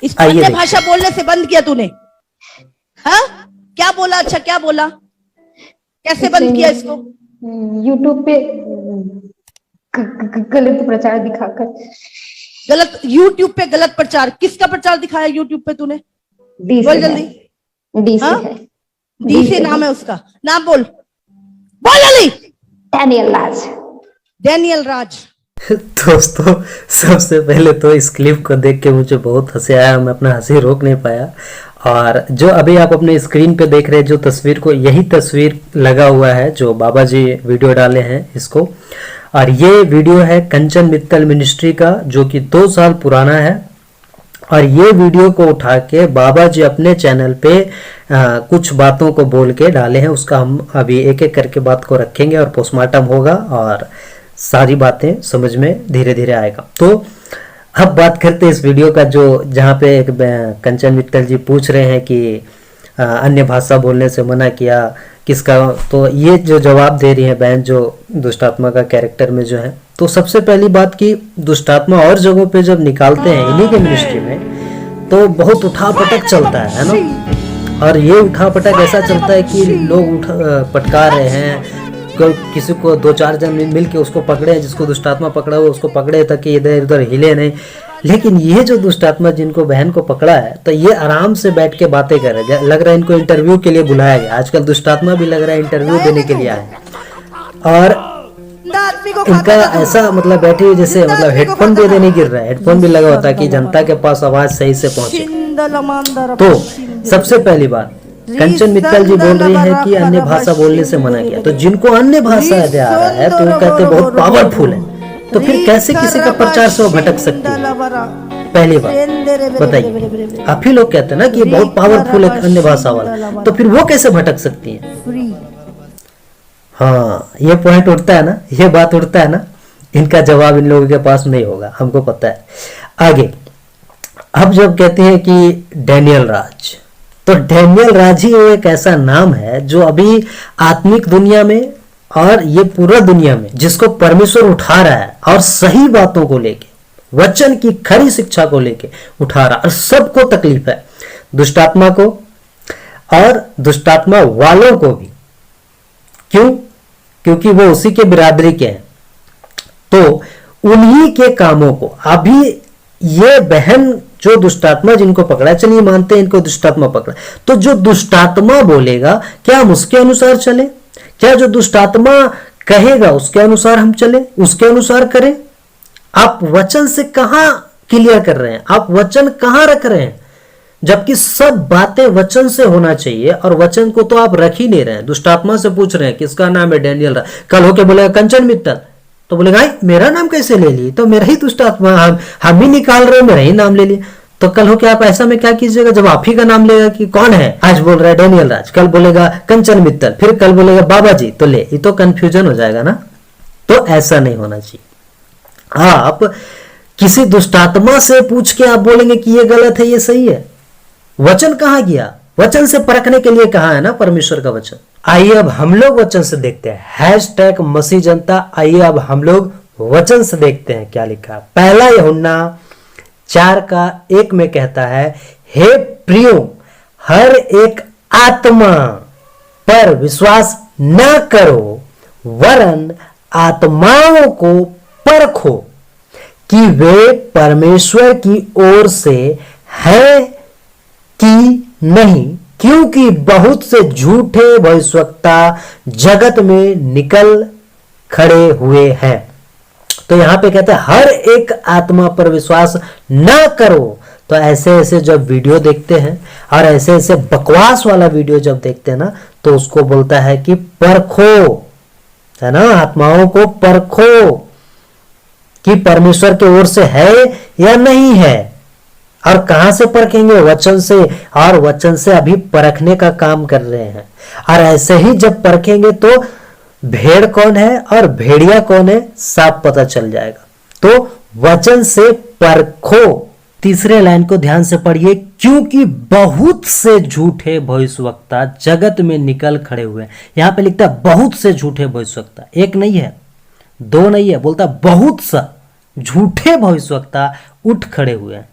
इसको आइए अन्य देखिए। भाषा बोलने से बंद किया तूने? हाँ, क्या बोला? अच्छा क्या बोला? कैसे बंद किया इसको? यूट्यूब पे गलत प्रचार दिखाकर। गलत यूट्यूब पे गलत प्रचार? किसका प्रचार दिखाया यूट्यूब पे तूने? डी बोल से जल्दी। है, डी से हाँ? है, डी से नाम है उसका। नाम बोल, बोल जल्दी। डैनियल राज। डैनियल राज। दोस्तों, सबसे पहले तो इस क्लिप को देख के मुझे बहुत हंसी आया, मैं अपना हंसी रोक नहीं पाया। और जो अभी आप अपने स्क्रीन पे देख रहे हैं जो तस्वीर को, यही तस्वीर लगा हुआ है जो बाबा जी वीडियो डाले हैं इसको। और ये वीडियो है कंचन मित्तल मिनिस्ट्री का, जो कि 2 साल पुराना है। और ये वीडियो को उठा के बाबा जी अपने चैनल पे कुछ बातों को बोल के डाले हैं। उसका हम अभी एक एक करके बात को रखेंगे और पोस्टमार्टम होगा और सारी बातें समझ में धीरे धीरे आएगा। तो अब बात करते हैं इस वीडियो का, जो जहाँ पे एक कंचन मित्तल जी पूछ रहे हैं कि अन्य भाषा बोलने से मना किया किसका। तो ये जो जवाब दे रही है बहन जो दुष्टात्मा का कैरेक्टर में जो है, तो सबसे पहली बात कि दुष्टात्मा और जगहों पे जब निकालते हैं इन्हीं के मिनिस्ट्री में तो बहुत उठापटक चलता है ना। और ये उठापटक ऐसा चलता है कि लोग पटका रहे हैं, किसी को 2-4 जन मिल के उसको पकड़े, जिसको दुष्टात्मा पकड़ा हुआ उसको पकड़े ताकि इधर उधर हिले नहीं। लेकिन ये जो दुष्टात्मा जिनको बहन को पकड़ा है तो ये आराम से बैठ के बातें कर रहे हैं, लग रहा है इनको इंटरव्यू के लिए बुलाया गया। आजकल दुष्टात्मा भी लग रहा है इंटरव्यू देने के लिए आए। और इनका ऐसा मतलब बैठे हुए जैसे मतलब हेडफोन भी नहीं गिर रहा है, हेडफोन भी लगा होता है कि जनता के पास आवाज सही से पहुंचे। तो सबसे पहली बात, कंचन मित्तल जी बोल रही है कि अन्य भाषा बोलने से मना किया। तो जिनको अन्य भाषा आ रहा है तो वो कहते बहुत पावरफुल है, तो फिर कैसे किसी का प्रचार से वो भटक सकती है? पहली बात बताइए, आप ही लोग कहते हैं ना कि बहुत पावरफुल है अन्य भाषा वाला, तो फिर वो कैसे भटक सकती है? हाँ, ये पॉइंट उठता है ना, ये बात उठता है ना। इनका जवाब इन लोगों के पास नहीं होगा, हमको पता है। आगे अब जब कहते हैं कि डैनियल राज, तो डैनियल राज ही एक ऐसा नाम है जो अभी आत्मिक दुनिया में और ये पूरा दुनिया में जिसको परमेश्वर उठा रहा है और सही बातों को लेके, वचन की खरी शिक्षा को लेके उठा रहा है। और सबको तकलीफ है, दुष्टात्मा को और दुष्टात्मा वालों को भी। क्यों? क्योंकि वो उसी के बिरादरी के हैं। तो उन्हीं के कामों को अभी ये बहन जो दुष्टात्मा जिनको पकड़ा, चलिए मानते हैं इनको दुष्टात्मा पकड़ा, तो जो दुष्टात्मा बोलेगा क्या हम उसके अनुसार चले? क्या जो दुष्टात्मा कहेगा उसके अनुसार हम चले, उसके अनुसार करें? आप वचन से कहां क्लियर कर रहे हैं? आप वचन कहां रख रहे हैं? जबकि सब बातें वचन से होना चाहिए और वचन को तो आप रख ही नहीं रहे हैं। दुष्टात्मा से पूछ रहे हैं किसका नाम है डैनियल राज, कल होके बोलेगा कंचन मित्तल, तो बोलेगा मेरा नाम कैसे ले लिए? तो मेरा ही दुष्टात्मा, हम ही निकाल रहे, मेरा ही नाम ले लिए। तो कल होके आप ऐसा में क्या कीजिएगा जब आप ही का नाम लेगा कि कौन है? आज बोल रहा है डैनियल राज, कल बोलेगा कंचन मित्तल, फिर कल बोलेगा बाबा जी, तो ले, ये तो कंफ्यूजन हो जाएगा ना। तो ऐसा नहीं होना चाहिए। आप किसी दुष्टात्मा से पूछ के आप बोलेंगे कि ये गलत है ये सही है, वचन कहां गया? वचन से परखने के लिए कहा है ना परमेश्वर का वचन। आइए अब हम लोग वचन से देखते हैं, हैशटैग मसीह जनता। आइए अब हम लोग वचन से देखते हैं क्या लिखा है। पहला यूहन्ना 4:1 में कहता है, हे प्रियो, हर एक आत्मा पर विश्वास न करो, वरन आत्माओं को परखो कि वे परमेश्वर की ओर से है कि नहीं, क्योंकि बहुत से झूठे भविष्यवक्ता जगत में निकल खड़े हुए हैं। तो यहां पे कहते हैं हर एक आत्मा पर विश्वास ना करो। तो ऐसे ऐसे जब वीडियो देखते हैं और ऐसे ऐसे बकवास वाला वीडियो जब देखते हैं ना, तो उसको बोलता है कि परखो, है ना, आत्माओं को परखो कि परमेश्वर की ओर से है या नहीं है। और कहां से परखेंगे? वचन से। और वचन से अभी परखने का काम कर रहे हैं। और ऐसे ही जब परखेंगे तो भेड़ कौन है और भेड़िया कौन है साफ पता चल जाएगा। तो वचन से परखो। तीसरे लाइन को ध्यान से पढ़िए, क्योंकि बहुत से झूठे भविष्यवक्ता जगत में निकल खड़े हुए हैं। यहां पे लिखता है बहुत से झूठे भविष्यवक्ता, एक नहीं है, दो नहीं है, बोलता बहुत सा झूठे भविष्यवक्ता उठ खड़े हुए हैं।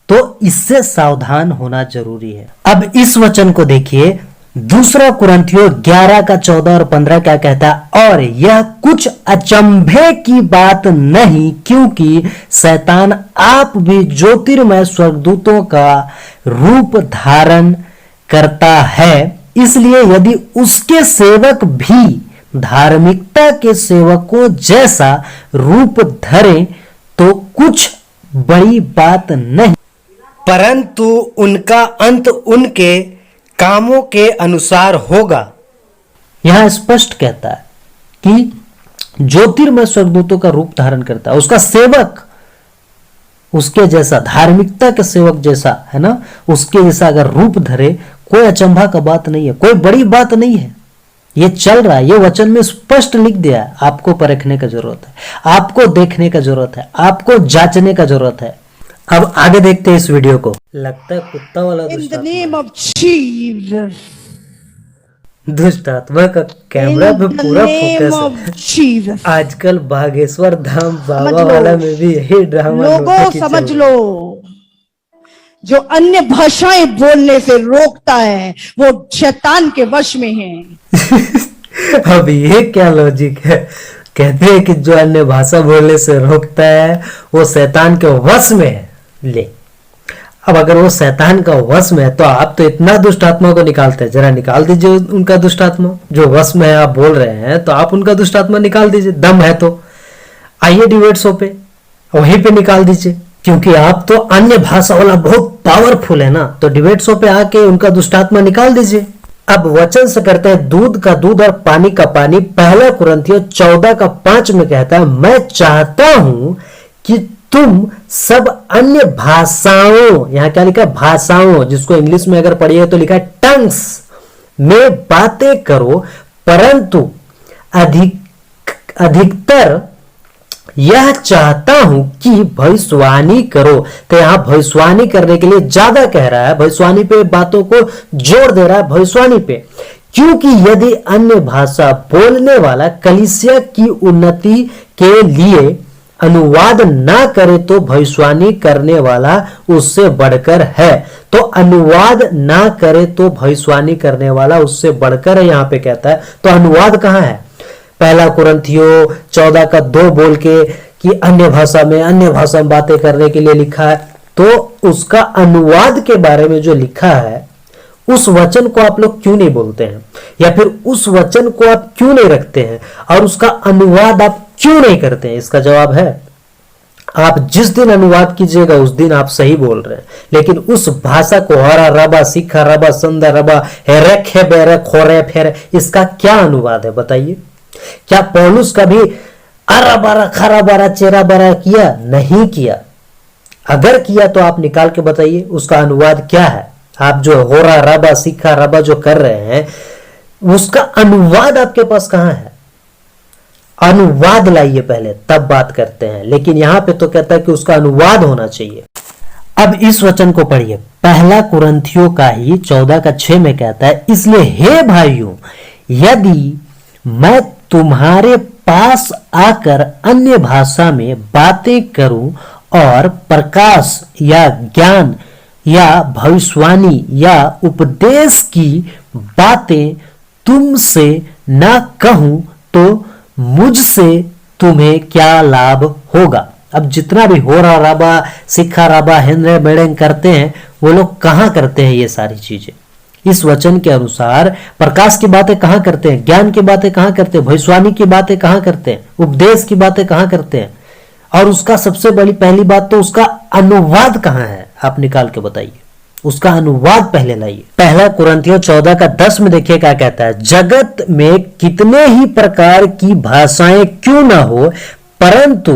तो इससे सावधान होना जरूरी है। अब इस वचन को देखिए, दूसरा कुरिन्थियों 11 का 14 और 15 क्या कहता है, और यह कुछ अचंभे की बात नहीं, क्योंकि शैतान आप भी ज्योतिर्मय स्वर्गदूतों का रूप धारण करता है, इसलिए यदि उसके सेवक भी धार्मिकता के सेवकों जैसा रूप धरे तो कुछ बड़ी बात नहीं, परंतु उनका अंत उनके कामों के अनुसार होगा। यहां स्पष्ट कहता है कि ज्योतिर्मय स्वर्गदूतों का रूप धारण करता है, उसका सेवक उसके जैसा, धार्मिकता के सेवक जैसा, है ना, उसके जैसा अगर रूप धरे, कोई अचंभा का बात नहीं है, कोई बड़ी बात नहीं है। ये चल रहा है, ये वचन में स्पष्ट लिख दिया है। आपको परखने का जरूरत है, आपको देखने का जरूरत है, आपको जांचने का जरूरत है। अब आगे देखते हैं इस वीडियो को। लगता है कुत्ता वाला In the name of Jesus. दुष्ट आत्मा का कैमरा पे In the पूरा name फोकस of है। Jesus. आजकल बागेश्वर धाम समझ बाबा लो। वाला में भी यही ड्रामा लोगों की समझ चल लो, जो अन्य भाषाएं बोलने से रोकता है वो शैतान के वश में है। रहा। अब ये क्या लॉजिक है? कहते हैं कि जो अन्य भाषा बोलने से रोकता है वो शैतान के वश में है। ले, अब अगर वो शैतान का वश में है तो आप तो इतना दुष्ट आत्मा को निकालते हैं, जरा निकाल दीजिए उनका दुष्ट आत्मा। जो वश में है आप बोल रहे हैं तो आप उनका दुष्ट आत्मा निकाल दीजिए, दम है तो आइए डिबेट शो पे, वहीं पे निकाल दीजिए, क्योंकि आप तो अन्य भाषा वाला बहुत पावरफुल है ना, तो डिबेट शो पे आके उनका दुष्टात्मा निकाल दीजिए। अब वचन से करते हैं दूध का दूध और पानी का पानी। पहला कुरिन्थियों 14 का 5 में कहता है, मैं चाहता हूं कि तुम सब अन्य भाषाओं, यहां क्या लिखा है, भाषाओं, जिसको इंग्लिश में अगर पढ़िए तो लिखा है टंग्स में बातें करो, परंतु अधिकतर यह चाहता हूं कि भविष्यवाणी करो। तो यहां भविष्यवाणी करने के लिए ज्यादा कह रहा है, भविष्यवाणी पे बातों को जोर दे रहा है, भविष्यवाणी पे, क्योंकि यदि अन्य भाषा बोलने वाला कलीसिया की उन्नति के लिए अनुवाद ना करे तो भविष्यवाणी करने वाला उससे बढ़कर है। तो अनुवाद ना करे तो भविष्यवाणी करने वाला उससे बढ़कर है, यहां पे कहता है। तो अनुवाद कहां है? पहला कुरिन्थियों 14 का 2 बोल के कि अन्य भाषा में बातें करने के लिए लिखा है, तो उसका अनुवाद के बारे में जो लिखा है उस वचन को आप लोग क्यों नहीं बोलते हैं, या फिर उस वचन को आप क्यों नहीं रखते हैं और उसका अनुवाद आप क्यों नहीं करते हैं? इसका जवाब है, आप जिस दिन अनुवाद कीजिएगा उस दिन आप सही बोल रहे हैं, लेकिन उस भाषा को हरा रबा सिखा रबा संदा रबा हेरक है बेरक खोरे फेर, इसका क्या अनुवाद है बताइए? क्या पौलुस का भी अरा बारा खरा बारा चेरा बारा किया? नहीं किया। अगर किया तो आप निकाल के बताइए उसका अनुवाद क्या है। आप जो होरा रबा सिखा रबा जो कर रहे हैं उसका अनुवाद आपके पास कहां है? अनुवाद लाइए पहले, तब बात करते हैं। लेकिन यहां पे तो कहता है कि उसका अनुवाद होना चाहिए। अब इस वचन को पढ़िए, पहला कुरिन्थियों का ही 14 का 6 में कहता है, इसलिए हे भाइयों, यदि मैं तुम्हारे पास आकर अन्य भाषा में बातें करूं और प्रकाश या ज्ञान या भविष्यवाणी या उपदेश की बातें तुमसे ना कहूं तो मुझसे तुम्हें क्या लाभ होगा? अब जितना भी हो रहा राबा सिखा राबा हेनरे मेडेंग करते हैं, वो लोग कहां करते हैं ये सारी चीजें? इस वचन के अनुसार प्रकाश की बातें कहां करते हैं, ज्ञान की बातें कहां करते हैं, भविष्यवाणी की बातें कहां करते हैं, उपदेश की बातें कहां करते हैं? और उसका सबसे बड़ी पहली बात तो उसका अनुवाद कहां है? आप निकाल के बताइए, उसका अनुवाद पहले लाइए। पहला कुरिन्थियों 14 का 10 में देखिए क्या कहता है, जगत में कितने ही प्रकार की भाषाएं क्यों ना हो, परंतु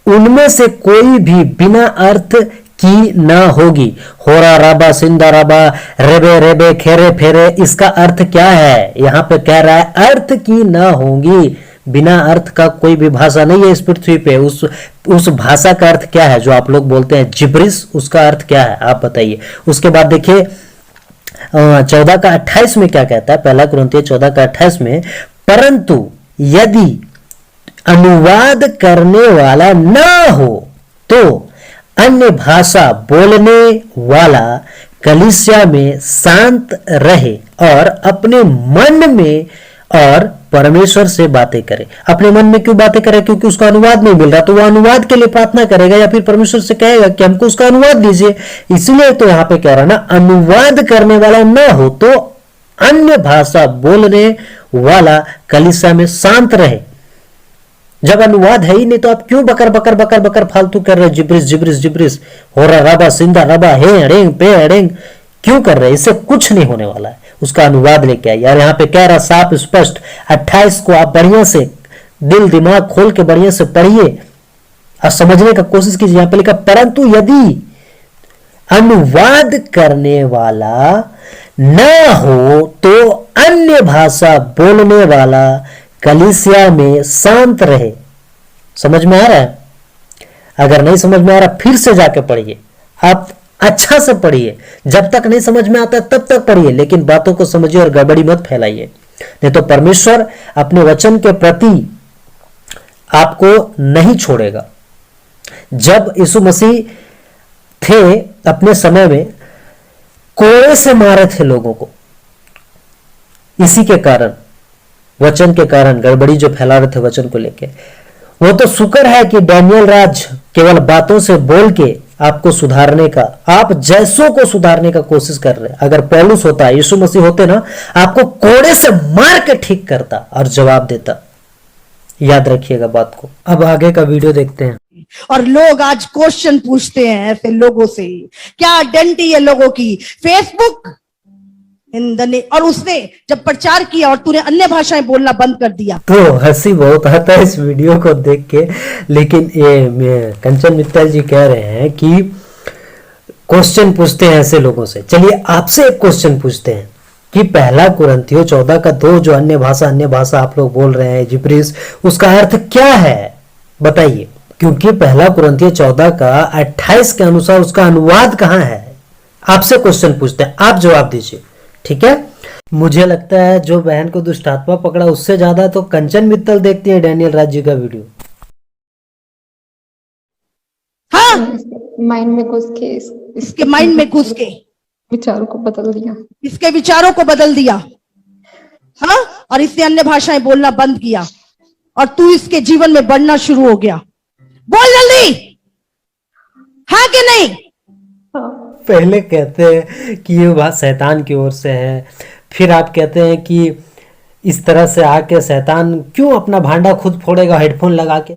उनमें से कोई भी बिना अर्थ की ना होगी। होरा राबा सिंदा राबा रेबे रेबे खेरे फेरे, इसका अर्थ क्या है? यहां पे कह रहा है अर्थ की ना होंगी। बिना अर्थ का कोई भी भाषा नहीं है इस पृथ्वी पे। उस भाषा का अर्थ क्या है जो आप लोग बोलते हैं जिब्रिश, उसका अर्थ क्या है आप बताइए। उसके बाद देखिए 14 का 28 में क्या कहता है, पहला कुरिन्थियों 14 का 28 में, परंतु यदि अनुवाद करने वाला ना हो तो अन्य भाषा बोलने वाला कलीसिया में शांत रहे और अपने मन में और परमेश्वर से बातें करे। अपने मन में क्यों बातें करे? क्योंकि उसका अनुवाद नहीं मिल रहा, तो वह अनुवाद के लिए प्रार्थना करेगा या फिर परमेश्वर से कहेगा कि हमको उसका अनुवाद दीजिए। इसलिए तो यहां पे कह रहा ना, अनुवाद करने वाला ना हो तो अन्य भाषा बोलने वाला कलीसिया में शांत रहे। जब अनुवाद है ही नहीं तो आप क्यों बकर बकर बकर बकर फालतू कर रहे? जिब्रिस जिब्रिस जिब्रिस हो रहा, रबा सिंधा रबा हे अड़ेंग पे अड़ेंग क्यों कर रहे? इससे कुछ नहीं होने वाला है। उसका अनुवाद लेके आइए। यार यहाँ पे कह रहा साफ स्पष्ट 28 को आप बढ़िया से दिल दिमाग खोल के बढ़िया से पढ़िए और समझने का कोशिश कीजिए। यहाँ पे लिखा परंतु यदि अनुवाद करने वाला ना हो तो अन्य भाषा बोलने वाला कलीसिया में शांत रहे। समझ में आ रहा है? अगर नहीं समझ में आ रहा फिर से जाके पढ़िए, आप अच्छा से पढ़िए। जब तक नहीं समझ में आता तब तक पढ़िए, लेकिन बातों को समझिए और गड़बड़ी मत फैलाइए, नहीं तो परमेश्वर अपने वचन के प्रति आपको नहीं छोड़ेगा। जब यीशु मसीह थे अपने समय में कोड़े से मारे थे लोगों को, इसी के कारण, वचन के कारण गड़बड़ी जो फैला रहे थे वचन को लेके। वो तो शुक्र है कि डैनियल राज केवल बातों से बोल के आपको सुधारने का, आप जैसों को सुधारने का कोशिश कर रहे हैं। अगर पौलुस होता, यीशु मसीह होते ना, आपको कोड़े से मार के ठीक करता और जवाब देता। याद रखिएगा बात को। अब आगे का वीडियो देखते हैं। और लोग आज क्वेश्चन पूछते हैं ऐसे लोगों से, क्या आइडेंटिटी है लोगों की? फेसबुक और उसने जब प्रचार किया और तूने अन्य भाषाएं बोलना बंद कर दिया, तो हंसी बहुत आता है इस वीडियो को देख के। लेकिन ये कंचन मित्तल जी कह रहे हैं कि क्वेश्चन पूछते हैं ऐसे लोगों से। चलिए आपसे एक क्वेश्चन पूछते हैं कि पहला कुरिन्थियों 14 का 2 जो अन्य भाषा आप लोग बोल रहे हैं जिब्रिस, उसका अर्थ क्या है बताइए। क्योंकि पहला कुरिन्थियों 14 का 28 के अनुसार उसका अनुवाद कहाँ है? आपसे क्वेश्चन पूछते हैं, आप जवाब दीजिए, ठीक है? मुझे लगता है जो बहन को दुष्टात्मा पकड़ा उससे ज्यादा तो कंचन मित्तल देखती है डैनियल राज जी का वीडियो। हाँ, माइंड में घुस के इसके माइंड में घुस के विचारों को बदल दिया, इसके विचारों को बदल दिया। हाँ, और इसने अन्य भाषाएं बोलना बंद किया और तू इसके जीवन में बढ़ना शुरू हो गया। बोल जल्दी, हाँ कि नहीं? पहले कहते हैं कि ये बात शैतान की ओर से है, फिर आप कहते हैं कि इस तरह से आके शैतान क्यों अपना भांडा खुद फोड़ेगा हेडफोन लगा के।